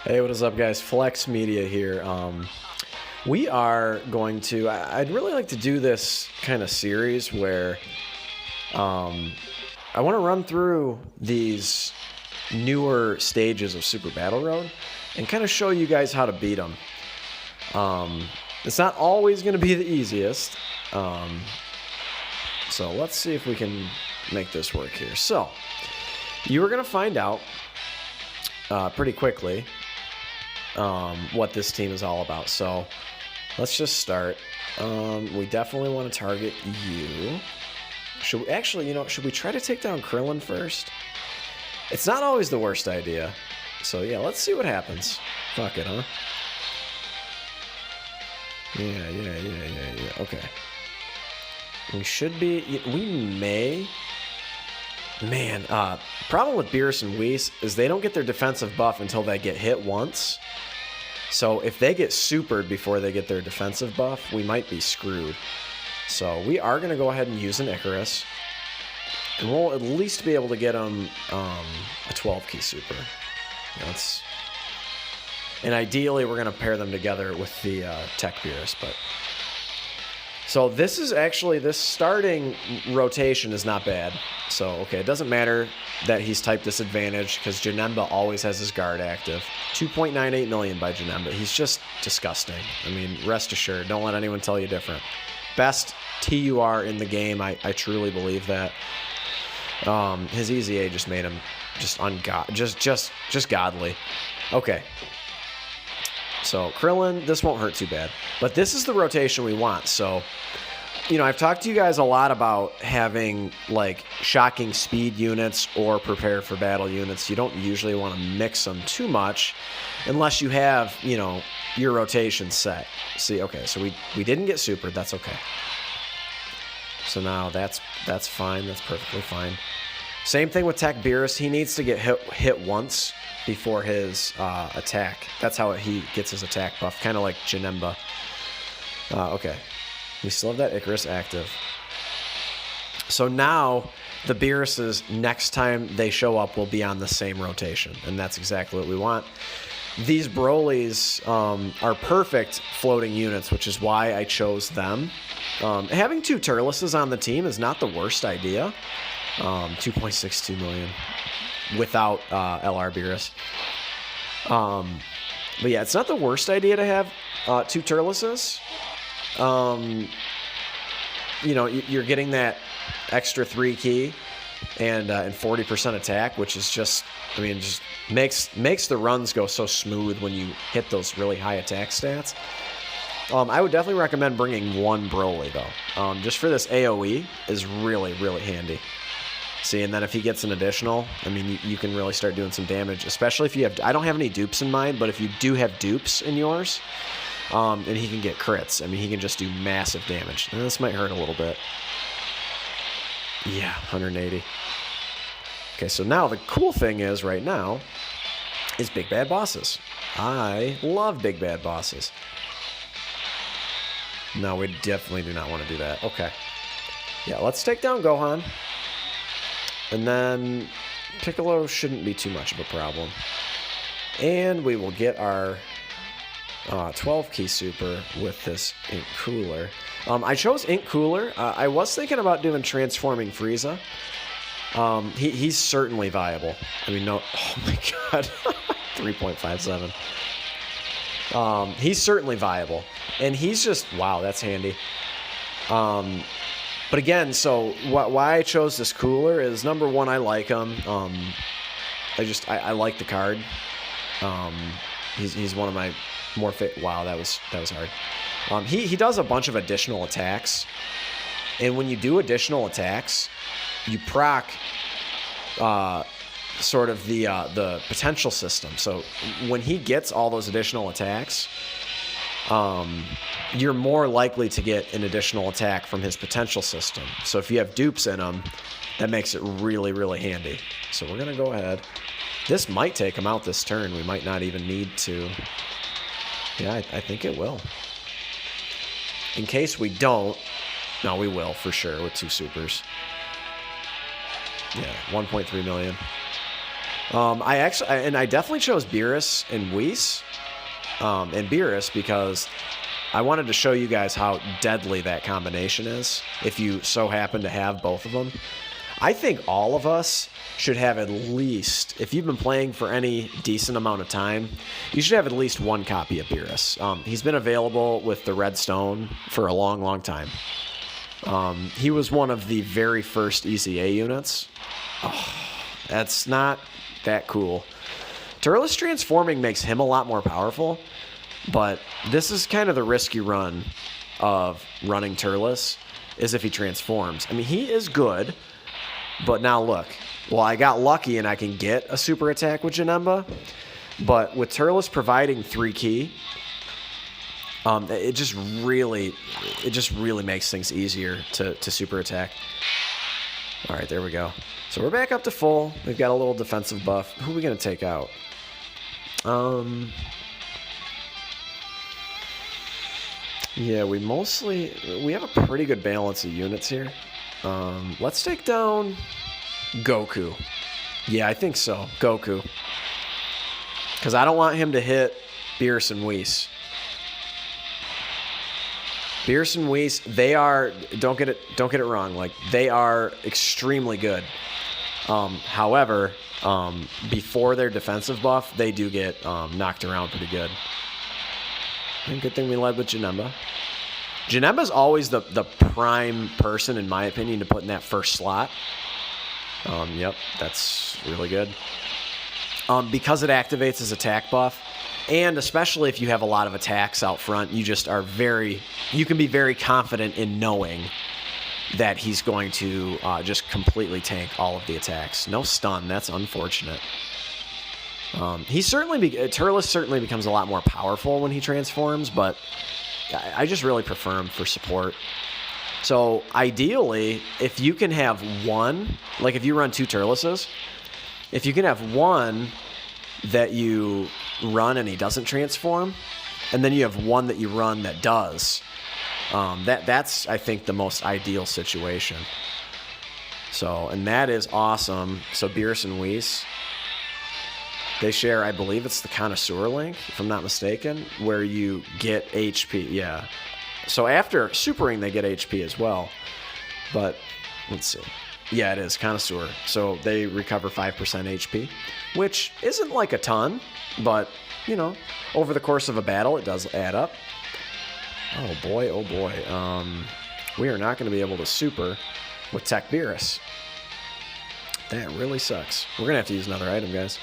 Hey, what is up, guys? Flex Media here. We are going to... I'd really like to do this kind of series where I want to run through these newer stages of Super Battle Road and kind of show you guys how to beat them. It's not always going to be the easiest, so let's see if we can make this work here. So, you are going to find out pretty quickly what this team is all about. So let's just start. We definitely want to target you. Should we actually, should we try to take down Krillin first? It's not always the worst idea. So yeah, let's see what happens. Fuck it, huh? Yeah. Okay. We should be, we may. Man, problem with Beerus and Whis is they don't get their defensive buff until they get hit once. So if they get supered before they get their defensive buff, we might be screwed. So we are going to go ahead and use an Icarus. And we'll at least be able to get them a 12-key super. And ideally, we're going to pair them together with the Tech Beerus. So this is actually, this starting rotation is not bad. So, okay, it doesn't matter that he's type disadvantage because Janemba always has his guard active. 2.98 million by Janemba. He's just disgusting. I mean, rest assured, don't let anyone tell you different. Best TUR in the game, I truly believe that. His EZA just made him just just godly. Okay. So, Krillin, this won't hurt too bad. But this is the rotation we want. So, I've talked to you guys a lot about having, like, shocking speed units or prepare for battle units. You don't usually want to mix them too much unless you have, your rotation set. See, okay, so we didn't get supered. That's okay. So now that's fine. That's perfectly fine. Same thing with Tech Beerus. He needs to get hit once before his attack. That's how he gets his attack buff, kind of like Janemba. Okay. We still have that Icarus active. So now the Beeruses, next time they show up, will be on the same rotation, and that's exactly what we want. These Brolys are perfect floating units, which is why I chose them. Having two Turleses on the team is not the worst idea. 2.62 million without LR Beerus. But yeah, it's not the worst idea to have two Turleses. You're getting that extra 3-key and 40% attack, which is just makes the runs go so smooth when you hit those really high attack stats. I would definitely recommend bringing one Broly though. Just for this AoE is really, really handy. See, and then if he gets an additional, you can really start doing some damage, especially if you have, I don't have any dupes in mind, but if you do have dupes in yours, and he can get crits, he can just do massive damage. And this might hurt a little bit. Yeah, 180. Okay, so now the cool thing is right now is big bad bosses. I love big bad bosses. No, we definitely do not want to do that. Okay. Yeah, let's take down Gohan. And then Piccolo shouldn't be too much of a problem. And we will get our 12-key super with this Ink Cooler. I chose Ink Cooler. I was thinking about doing Transforming Frieza. He's certainly viable. No, oh my god. 3.57. He's certainly viable. And he's just, wow, that's handy. But again, so why I chose this Cooler is, number one, I like him. I like the card. He's one of my more fit. Wow, that was hard. He does a bunch of additional attacks, and when you do additional attacks, you proc sort of the potential system. So when he gets all those additional attacks, you're more likely to get an additional attack from his potential system. So if you have dupes in him, that makes it really, really handy. So we're going to go ahead. This might take him out this turn. We might not even need to. Yeah, I think it will. In case we don't, no, we will for sure with two supers. Yeah, 1.3 million. I definitely chose Beerus and Whis, and Beerus because I wanted to show you guys how deadly that combination is if you so happen to have both of them. I think all of us should have at least, if you've been playing for any decent amount of time, you should have at least one copy of Beerus. He's been available with the Red Stone for a long, long time. He was one of the very first ECA units. Oh, that's not that cool. Turles transforming makes him a lot more powerful, but this is kind of the risky run of running Turles, is if he transforms. I mean, he is good, but now look. Well, I got lucky and I can get a super attack with Janemba, but with Turles providing 3 key, it just really makes things easier to super attack. All right, there we go. So we're back up to full. We've got a little defensive buff. Who are we going to take out? Yeah, we have a pretty good balance of units here. Let's take down Goku. Yeah, I think so. Goku. Because I don't want him to hit Beerus and Whis. Beerus and Whis, they are, don't get it wrong, like, they are extremely good. However, before their defensive buff, they do get knocked around pretty good. And good thing we led with Janemba. Janemba's always the prime person, in my opinion, to put in that first slot. Yep, that's really good. Because it activates his attack buff, and especially if you have a lot of attacks out front, you can be very confident in knowing that he's going to just completely tank all of the attacks. No stun, that's unfortunate. Turles certainly becomes a lot more powerful when he transforms, but I just really prefer him for support. So ideally, if you can have one, like if you run 2 Turleses, if you can have one that you run and he doesn't transform, and then you have one that you run that does, that's, I think, the most ideal situation. So, and that is awesome. So Beerus and Whis, they share, I believe it's the Connoisseur link, if I'm not mistaken, where you get HP. Yeah. So after supering, they get HP as well. But let's see. Yeah, it is Connoisseur. So they recover 5% HP, which isn't like a ton, but, you know, over the course of a battle, it does add up. Oh boy, oh boy. We are not going to be able to super with Tech Beerus. That really sucks. We're going to have to use another item, guys.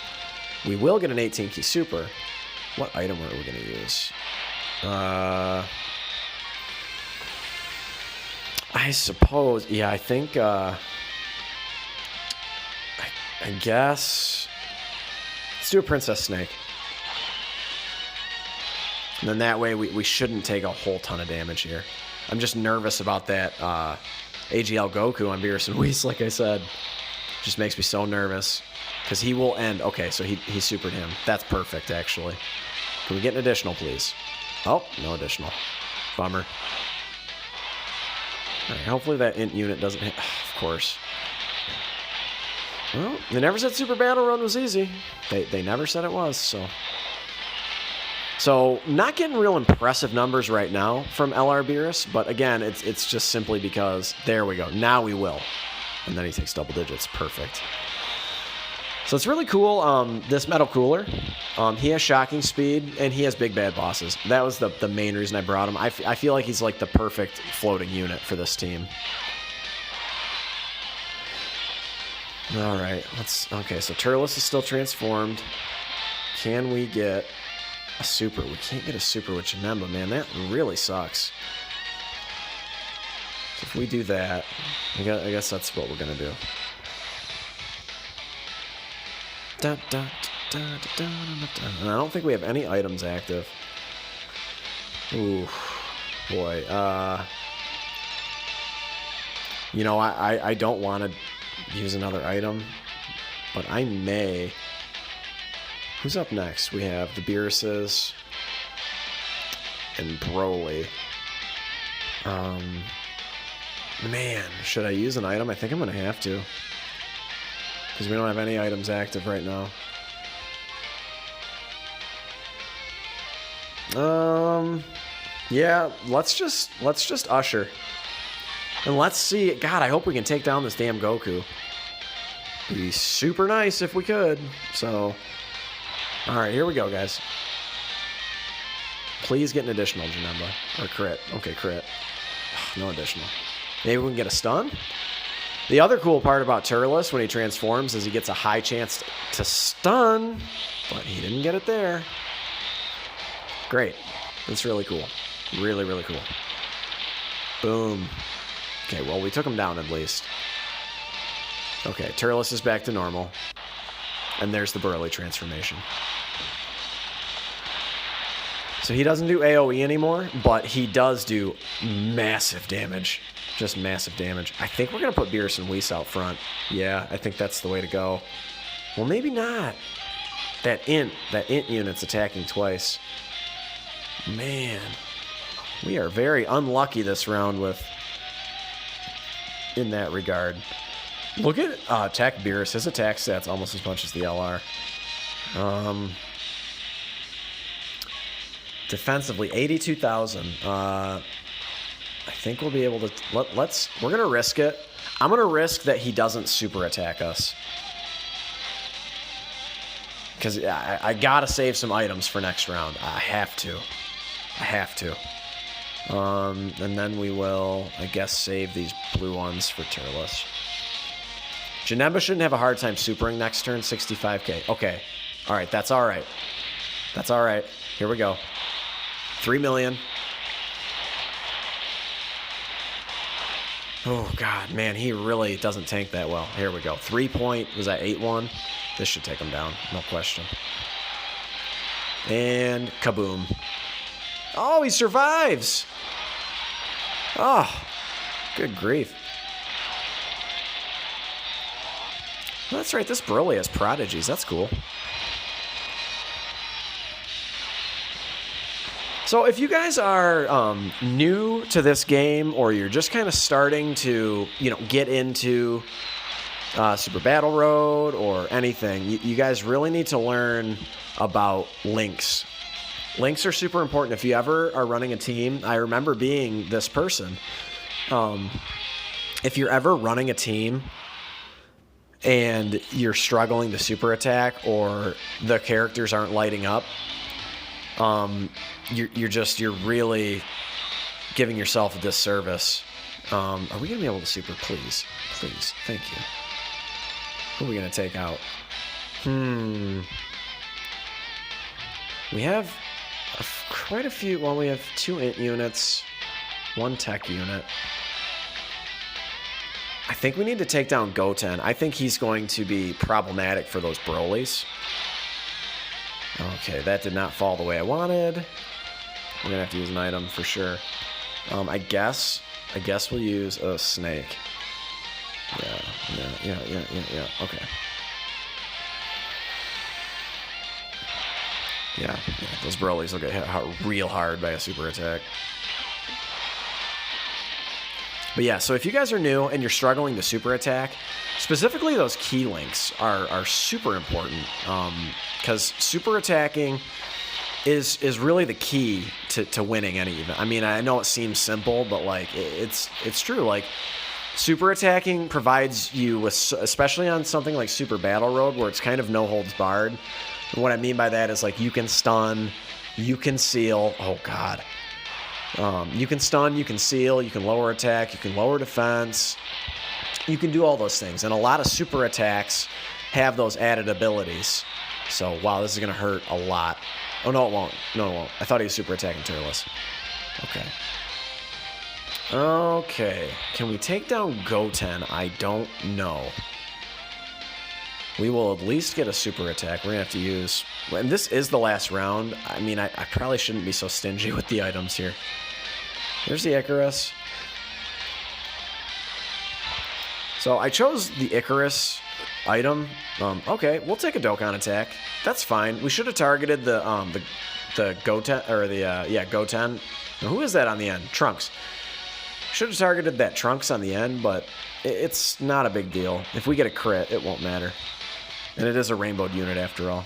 We will get an 18-key super. What item are we going to use? I suppose, yeah, I think, I guess, let's do a Princess Snake. And then that way we shouldn't take a whole ton of damage here. I'm just nervous about that AGL Goku on Beerus and Whis, like I said. Just makes me so nervous. Because he will end. Okay, so he supered him. That's perfect, actually. Can we get an additional, please? Oh, no additional. Bummer. All right, hopefully that int unit doesn't hit. Of course. Well, they never said Super Battle Run was easy. They never said it was, so. So, not getting real impressive numbers right now from LR Beerus, but again, it's just simply because, there we go, now we will. And then he takes double digits. Perfect. So it's really cool. This Metal Cooler, he has shocking speed, and he has big bad bosses. That was the main reason I brought him. I feel like he's like the perfect floating unit for this team. All right, okay, so Turles is still transformed. Can we get a super? We can't get a super with Janemba, man. That really sucks. So if we do that, I guess that's what we're going to do. And I don't think we have any items active. Ooh, boy. You know, I don't want to use another item, but I may. Who's up next? We have the Beeruses and Broly. Man, should I use an item? I think I'm going to have to. because we don't have any items active right now. Yeah, let's just usher. And let's see. God, I hope we can take down this damn Goku. Be super nice if we could. So, all right, here we go, guys. Please get an additional Janemba. Or crit. Okay, crit. No additional. Maybe we can get a stun? The other cool part about Turles when he transforms is he gets a high chance to stun, but he didn't get it there. Great. That's really cool. Really, really cool. Boom. Okay, well, we took him down at least. Okay, Turles is back to normal. And there's the Burly transformation. So he doesn't do AoE anymore, but he does do massive damage. Just massive damage. I think we're going to put Beerus and Whis out front. Yeah, I think that's the way to go. Well, maybe not. That int unit's attacking twice. Man, we are very unlucky this round in that regard. Look at attack Beerus. His attack stats almost as much as the LR. Defensively, 82,000. I think we'll be able to. We're gonna risk it. I'm gonna risk that he doesn't super attack us, because I gotta save some items for next round. I have to. And then we will, I guess, save these blue ones for Turles. Janemba shouldn't have a hard time supering next turn. 65k. Okay. All right. That's all right. That's all right. Here we go. 3 million. Oh, God, man, he really doesn't tank that well. Here we go. 3 point, was that 8-1? This should take him down, no question. And kaboom. Oh, he survives. Oh, good grief. Well, that's right, this Broly has prodigies. That's cool. So if you guys are new to this game, or you're just kind of starting to, get into Super Battle Road or anything, you guys really need to learn about links. Links are super important. If you ever are running a team, I remember being this person. If you're ever running a team and you're struggling to super attack, or the characters aren't lighting up, you're really giving yourself a disservice. Are we gonna be able to super? Please, thank you. Who are we gonna take out? We have quite a few. Well, we have 2 int units, 1 tech unit. I think we need to take down Goten. I think he's going to be problematic for those Brolys. Okay, that did not fall the way I wanted. We're gonna have to use an item for sure. I guess we'll use a snake. Yeah. Okay. Yeah, those Brolys will get hit real hard by a super attack. But yeah, so if you guys are new and you're struggling to super attack, specifically those key links are super important, because super attacking is really the key to winning any event. I mean, I know it seems simple, but like it's true. Like, super attacking provides you with, especially on something like Super Battle Road, where it's kind of no holds barred. And what I mean by that is, like, you can stun, you can seal. Oh God. You can stun, you can seal, you can lower attack, you can lower defense. You can do all those things. And a lot of super attacks have those added abilities. So, wow, this is going to hurt a lot. Oh, no, it won't. No, it won't. I thought he was super attacking Turles. Okay. Okay. Can we take down Goten? I don't know. We will at least get a super attack. We're going to have to use... And this is the last round. I mean, I probably shouldn't be so stingy with the items here. There's the Icarus. So I chose the Icarus okay, we'll take a Dokkan attack. That's fine. We should have targeted the Goten, or the Goten. Now, who is that on the end? Trunks. Should have targeted that Trunks on the end, but it's not a big deal. If we get a crit, it won't matter. And it is a rainbowed unit after all.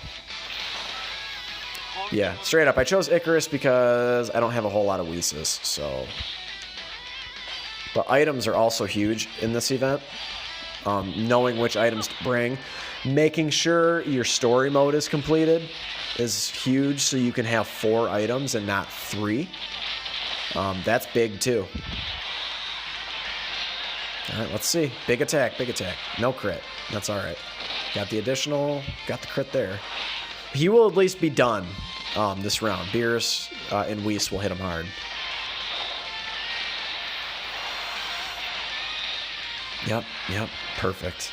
Yeah, straight up. I chose Icarus because I don't have a whole lot of Whis, so... But items are also huge in this event. Knowing which items to bring. Making sure your story mode is completed is huge, so you can have 4 items and not 3. That's big, too. All right, let's see. Big attack, big attack. No crit. That's all right. Got the additional, got the crit there. He will at least be done this round. Beerus and Whis will hit him hard. Yep, perfect.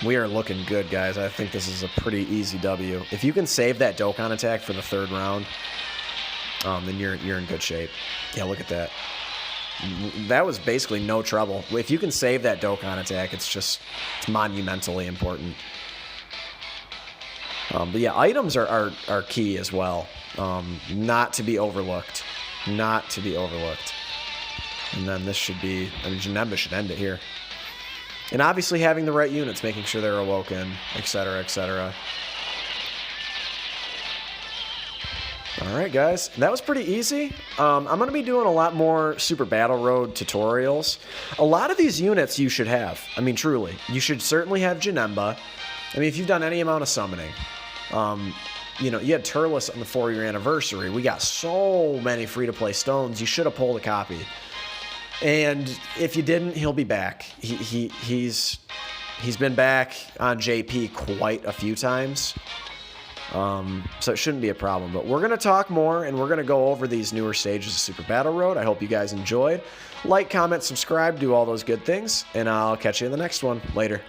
We are looking good, guys. I think this is a pretty easy W. If you can save that Dokkan attack for the 3rd round, then you're in good shape. Yeah, look at that. That was basically no trouble. If you can save that Dokkan attack, it's monumentally important. But yeah, items are key as well. Not to be overlooked. Not to be overlooked. And then this should be... I mean, Janemba should end it here. And obviously having the right units, making sure they're awoken, etc., etc. Alright, guys. That was pretty easy. I'm going to be doing a lot more Super Battle Road tutorials. A lot of these units you should have. I mean, truly. You should certainly have Janemba. I mean, if you've done any amount of summoning. You know, you had Turles on the 4-year anniversary. We got so many free-to-play stones. You should have pulled a copy. And if you didn't, he'll be back. He's been back on JP quite a few times. So it shouldn't be a problem. But we're going to talk more, and we're going to go over these newer stages of Super Battle Road. I hope you guys enjoyed. Like, comment, subscribe, do all those good things, and I'll catch you in the next one. Later.